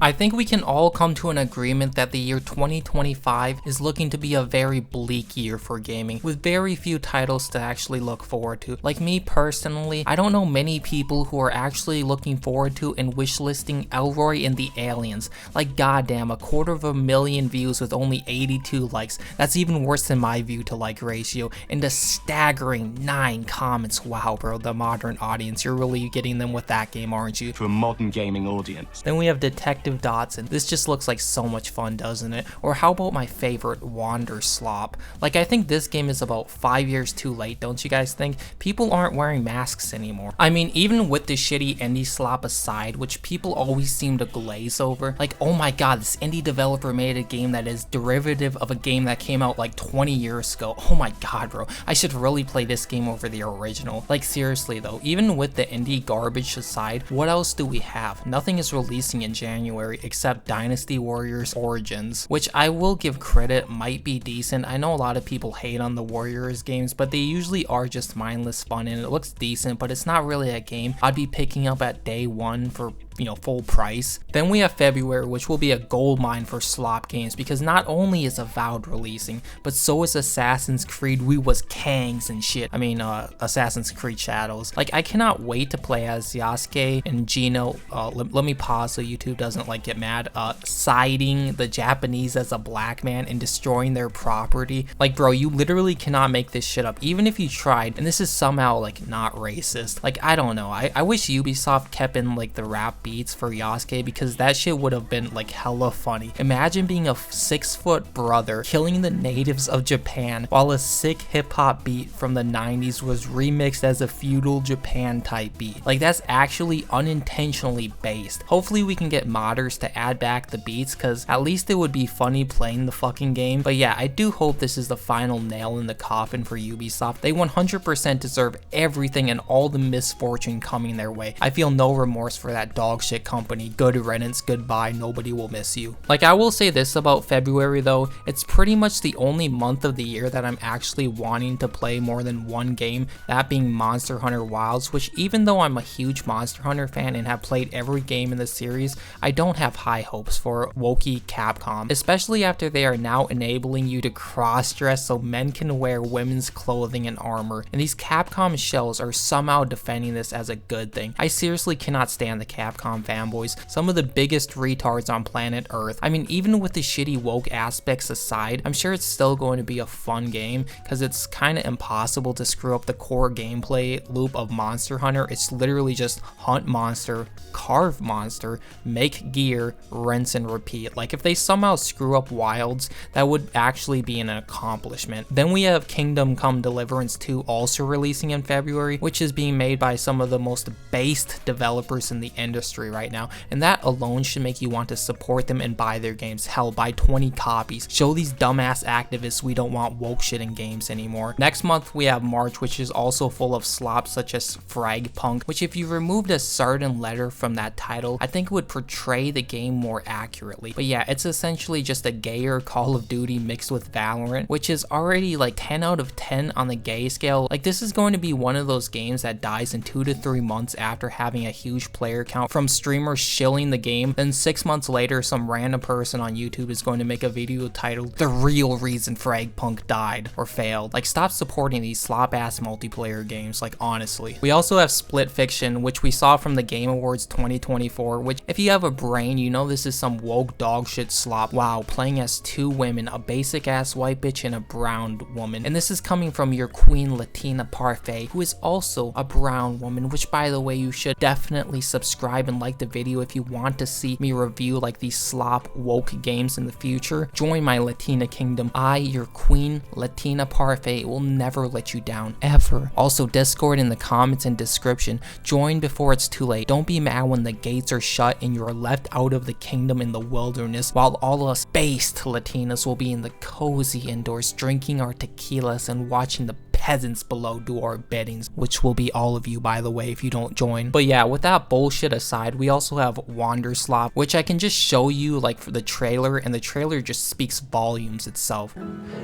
I think we can all come to an agreement that the year 2025 is looking to be a very bleak year for gaming, with very few titles to actually look forward to. Like me personally, I don't know many people who are actually looking forward to and wishlisting Elroy and the Aliens. Like goddamn, 250,000 views with only 82 likes. That's even worse than my view to like ratio, and a staggering 9 comments. Wow bro, the modern audience, you're really getting them with that game, aren't you? To a modern gaming audience. Then we have Detective Dodson. This just looks like so much fun, doesn't it? Or how about my favorite, Wanderslop? Like, I think this game is about 5 years too late, don't you guys think? People aren't wearing masks anymore. I mean, even with the shitty indie slop aside, which people always seem to glaze over, like, oh my god, this indie developer made a game that is derivative of a game that came out like 20 years ago. Oh my god, bro. I should really play this game over the original. Like, seriously though, even with the indie garbage aside, what else do we have? Nothing is releasing in January except Dynasty Warriors Origins, which I will give credit might be decent. I know a lot of people hate on the Warriors games, but they usually are just mindless fun and it looks decent, but it's not really a game I'd be picking up at day one for, you know, full price. Then we have February, which will be a goldmine for slop games, because not only is Avowed releasing, but so is Assassin's Creed Wuz Kangz and shit. I mean, Assassin's Creed Shadows. Like, I cannot wait to play as Yasuke and Gino. Let me pause so YouTube doesn't like get mad. Siding the Japanese as a black man and destroying their property. Like, bro, you literally cannot make this shit up, even if you tried. And this is somehow like not racist. Like, I don't know. I wish Ubisoft kept in like the rap beats for Yasuke, because that shit would have been like hella funny. Imagine being a 6-foot brother killing the natives of Japan while a sick hip hop beat from the 90s was remixed as a feudal Japan type beat. Like, that's actually unintentionally based. Hopefully we can get modders to add back the beats, because at least it would be funny playing the fucking game. But yeah, I do hope this is the final nail in the coffin for Ubisoft. They 100% deserve everything and all the misfortune coming their way. I feel no remorse for that dog shit company. Good riddance, goodbye, nobody will miss you. Like, I will say this about February though, it's pretty much the only month of the year that I'm actually wanting to play more than one game, that being Monster Hunter Wilds, which even though I'm a huge Monster Hunter fan and have played every game in the series, I don't have high hopes for wokey Capcom, especially after they are now enabling you to cross-dress so men can wear women's clothing and armor, and these Capcom shells are somehow defending this as a good thing. I seriously cannot stand the Capcom fanboys, some of the biggest retards on planet Earth. I mean, even with the shitty woke aspects aside, I'm sure it's still going to be a fun game, because it's kind of impossible to screw up the core gameplay loop of Monster Hunter. It's literally just hunt monster, carve monster, make gear, rinse and repeat. Like, if they somehow screw up Wilds, that would actually be an accomplishment. Then we have Kingdom Come Deliverance 2 also releasing in February, which is being made by some of the most based developers in the industry right now, and that alone should make you want to support them and buy their games. Hell, buy 20 copies. Show these dumbass activists we don't want woke shit in games anymore. Next month we have March, which is also full of slops such as Fragpunk, which if you removed a certain letter from that title, I think it would portray the game more accurately. But yeah, it's essentially just a gayer Call of Duty mixed with Valorant, which is already like 10 out of 10 on the gay scale. Like, this is going to be one of those games that dies in 2 to 3 months after having a huge player count from streamers shilling the game. Then 6 months later, some random person on YouTube is going to make a video titled "The Real Reason Fragpunk Died or Failed." Like, stop supporting these slop ass multiplayer games, like, honestly. We also have Splitfiction, which we saw from the Game Awards 2024, which if you have a brain, you know this is some woke dog shit slop. Wow, playing as 2 women, a basic ass white bitch and a brown woman. And this is coming from your queen Latina Parfait, who is also a brown woman, which by the way, you should definitely subscribe and like the video if you want to see me review like these slop woke games in the future. Join my Latina Kingdom. I, your queen Latina Parfait, will never let you down, ever. Also, Discord in the comments and description. Join before it's too late. Don't be mad when the gates are shut and you're left out of the kingdom in the wilderness, while all us based Latinas will be in the cozy indoors drinking our tequilas and watching the peasants below do our beddings, which will be all of you, by the way, if you don't join. But yeah, with that bullshit aside, we also have Wanderslop, which I can just show you like for the trailer, and the trailer just speaks volumes itself.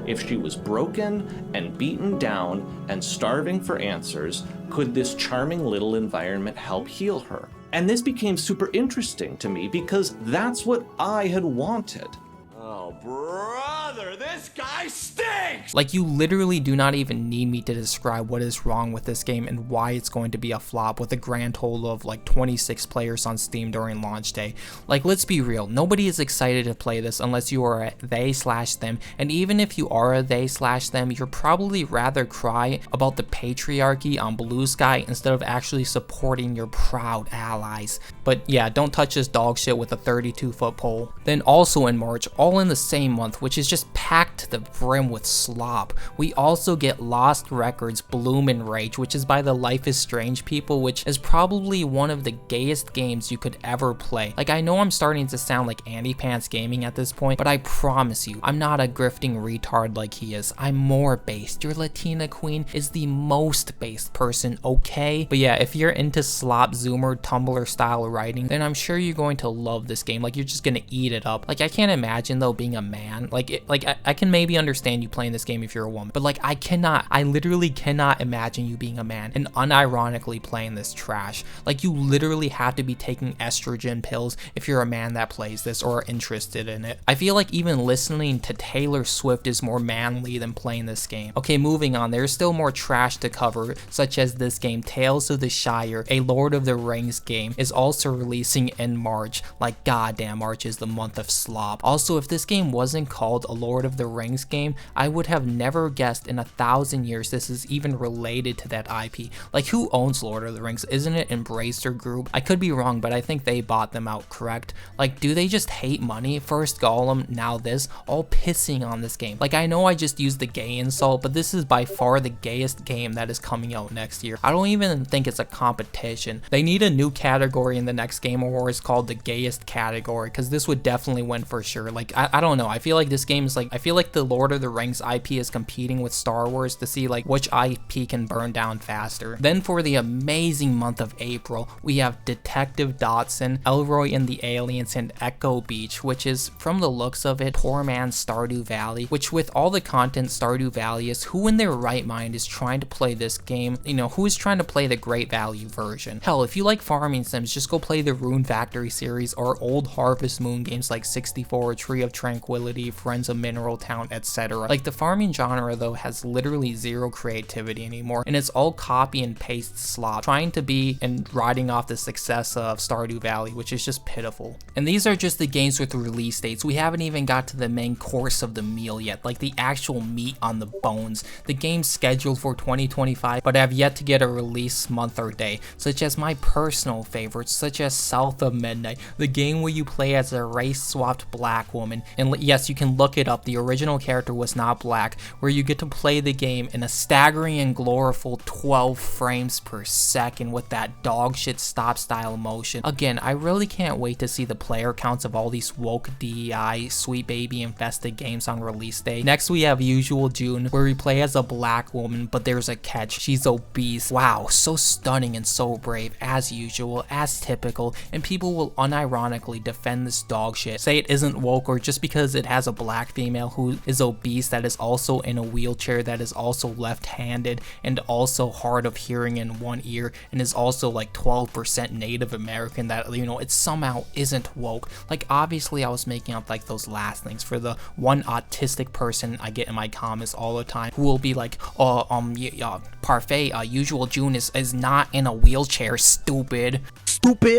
If she was broken and beaten down and starving for answers, could this charming little environment help heal her? And this became super interesting to me because that's what I had wanted. Oh, brother, this guy stinks! Like, you literally do not even need me to describe what is wrong with this game and why it's going to be a flop with a grand total of like 26 players on Steam during launch day. Like, let's be real, nobody is excited to play this unless you are a they/them, and even if you are a they/them, you're probably rather cry about the patriarchy on Blue Sky instead of actually supporting your proud allies. But yeah, don't touch this dog shit with a 32-foot pole. Then also in March, all in the same month, which is just packed to the brim with slop, we also get Lost Records Bloom and Rage, which is by the Life is Strange people, which is probably one of the gayest games you could ever play. Like, I know I'm starting to sound like Andy Pants Gaming at this point, but I promise you, I'm not a grifting retard like he is. I'm more based. Your Latina queen is the most based person, okay? But yeah, if you're into slop zoomer Tumblr style writing, then I'm sure you're going to love this game. Like, you're just gonna eat it up. Like, I can't imagine though being a man. I can maybe understand you playing this game if you're a woman, but like, I literally cannot imagine you being a man and unironically playing this trash. Like, you literally have to be taking estrogen pills if you're a man that plays this or are interested in it. I feel like even listening to Taylor Swift is more manly than playing this game. Okay, moving on, there's still more trash to cover, such as this game Tales of the Shire, a Lord of the Rings game, is also releasing in March. Like, goddamn, March is the month of slop. Also, if this game wasn't called a Lord of the Rings game, I would have never guessed in 1,000 years this is even related to that IP. Like, who owns Lord of the Rings? Isn't it Embracer Group? I could be wrong, but I think they bought them out, correct? Like, do they just hate money? First Gollum, now this, all pissing on this game. Like, I know I just used the gay insult, but this is by far the gayest game that is coming out next year. I don't even think it's a competition. They need a new category in the next Game Awards called the gayest category, because this would definitely win for sure. Like, I don't know, I feel like this game is like, I feel like the Lord of the Rings IP is competing with Star Wars to see like which IP can burn down faster. Then for the amazing month of April, we have Detective Dodson, Elroy and the Aliens, and Echo Beach, which is, from the looks of it, poor man's Stardew Valley, which with all the content Stardew Valley is, who in their right mind is trying to play this game? You know, who is trying to play the Great Value version? Hell, if you like farming sims, just go play the Rune Factory series or old Harvest Moon games like 64, Tree of Tranquility, Friends of Mineral Town, etc. Like, the farming genre though has literally zero creativity anymore, and it's all copy and paste slop, trying to be and riding off the success of Stardew Valley, which is just pitiful. And these are just the games with release dates. We haven't even got to the main course of the meal yet, like the actual meat on the bones. The game's scheduled for 2025, but have yet to get a release month or day, such as my personal favorites, such as South of Midnight, the game where you play as a race-swapped black woman. And yes, you can look it up, the original character was not black, where you get to play the game in a staggering and glorified 12 frames per second with that dog shit stop style motion. Again, I really can't wait to see the player counts of all these woke DEI sweet baby infested games on release day. Next we have Usual June, where we play as a black woman, but there's a catch, she's obese. Wow, so stunning and so brave, as usual, as typical, and people will unironically defend this dog shit, say it isn't woke, or just because it has a black female who is obese, that is also in a wheelchair, that is also left-handed, and also hard of hearing in one ear, and is also like 12% Native American, that, you know, it somehow isn't woke. Like, obviously I was making up like those last things for the one autistic person I get in my comments all the time, who will be like, parfait, Usual June is not in a wheelchair, stupid.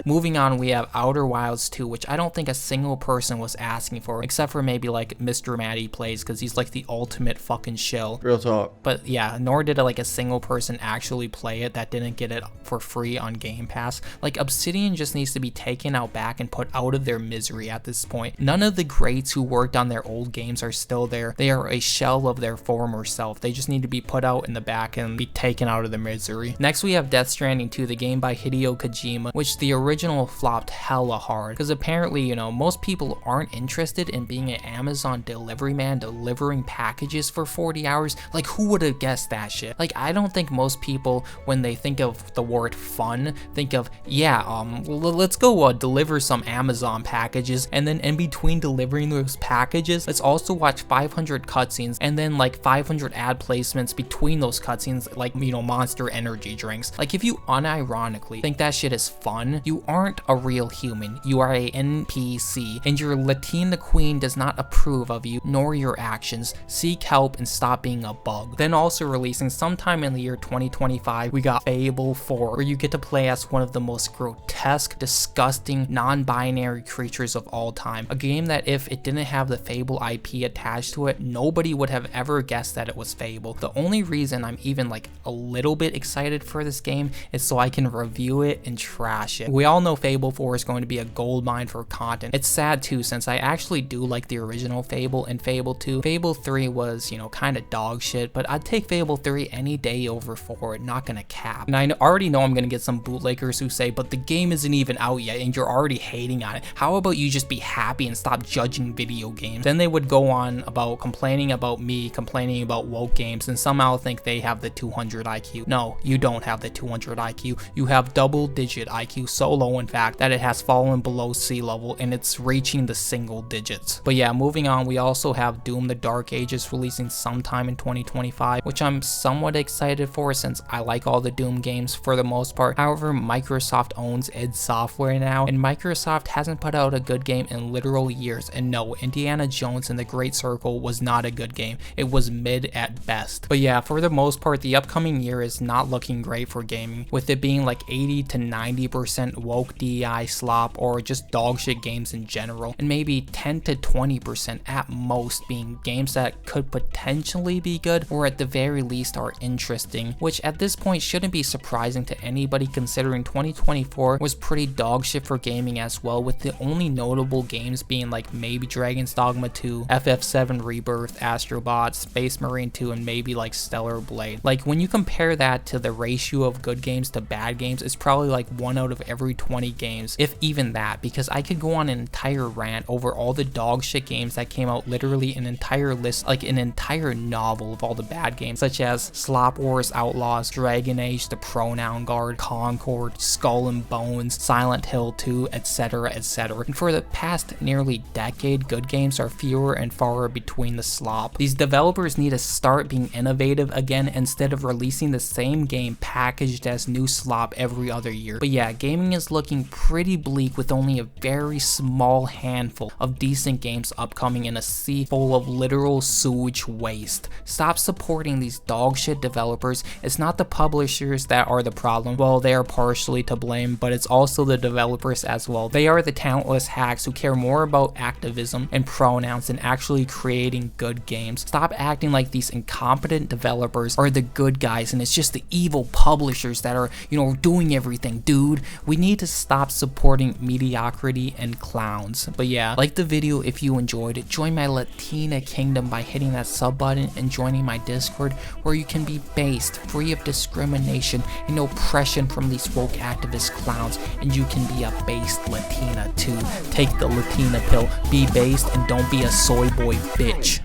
Moving on, we have Outer Wilds 2, which I don't think a single person was asking for, except for maybe like Mr. Matty Plays, because he's like the ultimate fucking shill. Real talk. But yeah, nor did like a single person actually play it that didn't get it for free on Game Pass. Like, Obsidian just needs to be taken out back and put out of their misery at this point. None of the greats who worked on their old games are still there. They are a shell of their former self. They just need to be put out in the back and be taken out of their misery. Next we have Death Stranding 2, the game by Hideo Kojima, which the original flopped hella hard, because apparently, you know, most people aren't interested in being an Amazon delivery man delivering packages for 40 hours. Like, who would have guessed that shit? Like, I don't think most people, when they think of the word fun, think of, yeah, let's go deliver some Amazon packages, and then in between delivering those packages, let's also watch 500 cutscenes, and then like 500 ad placements between those cutscenes, like, you know, Monster energy drinks. Like, if you unironically think that shit is fun, 1, you aren't a real human, you are a NPC, and your Latina queen does not approve of you nor your actions. Seek help and stop being a bug. Then also releasing sometime in the year 2025, we got Fable 4, where you get to play as one of the most grotesque, disgusting, non-binary creatures of all time. A game that if it didn't have the Fable IP attached to it, nobody would have ever guessed that it was Fable. The only reason I'm even like a little bit excited for this game is so I can review it and trash it. We all know Fable 4 is going to be a goldmine for content. It's sad too, since I actually do like the original Fable and Fable 2. Fable 3 was, you know, kind of dog shit, but I'd take Fable 3 any day over 4, not gonna cap. And I already know I'm gonna get some bootleggers who say, but the game isn't even out yet and you're already hating on it. How about you just be happy and stop judging video games? Then they would go on about complaining about me, complaining about woke games, and somehow think they have the 200 IQ. No, you don't have the 200 IQ. You have double-digit IQ, so low in fact that it has fallen below sea level and it's reaching the single digits. But yeah, moving on, we also have Doom the Dark Ages releasing sometime in 2025, which I'm somewhat excited for since I like all the Doom games for the most part. However, Microsoft owns id Software now, and Microsoft hasn't put out a good game in literal years. And no, Indiana Jones and the Great Circle was not a good game. It was mid at best. But yeah, for the most part, the upcoming year is not looking great for gaming, with it being like 80 to 90% woke DEI slop or just dog shit games in general, and maybe 10 to 20% at most being games that could potentially be good or at the very least are interesting, which at this point shouldn't be surprising to anybody considering 2024 was pretty dog shit for gaming as well, with the only notable games being like maybe Dragon's Dogma 2, FF7 Rebirth, Astrobot, Space Marine 2, and maybe like Stellar Blade. Like when you compare that to the ratio of good games to bad games, it's probably like 1 out of every 20 games, if even that, because I could go on an entire rant over all the dog shit games that came out, literally an entire list, like an entire novel of all the bad games, such as Slop Wars Outlaws, Dragon Age, The Pronoun Guard, Concord, Skull and Bones, Silent Hill 2, etc, etc. And for the past nearly decade, good games are fewer and far between the slop. These developers need to start being innovative again instead of releasing the same game packaged as new slop every other year. But yeah, gaming is looking pretty bleak with only a very small handful of decent games upcoming in a sea full of literal sewage waste. Stop supporting these dog shit developers. It's not the publishers that are the problem. Well, they are partially to blame, but it's also the developers as well. They are the talentless hacks who care more about activism and pronouns than actually creating good games. Stop acting like these incompetent developers are the good guys and it's just the evil publishers that are, you know, doing everything, dude. We need to stop supporting mediocrity and clowns. But yeah, like the video if you enjoyed it. Join my Latina Kingdom by hitting that sub button and joining my Discord, where you can be based, free of discrimination and oppression from these woke activist clowns, and you can be a based Latina too. Take the Latina pill, be based, and don't be a soy boy bitch.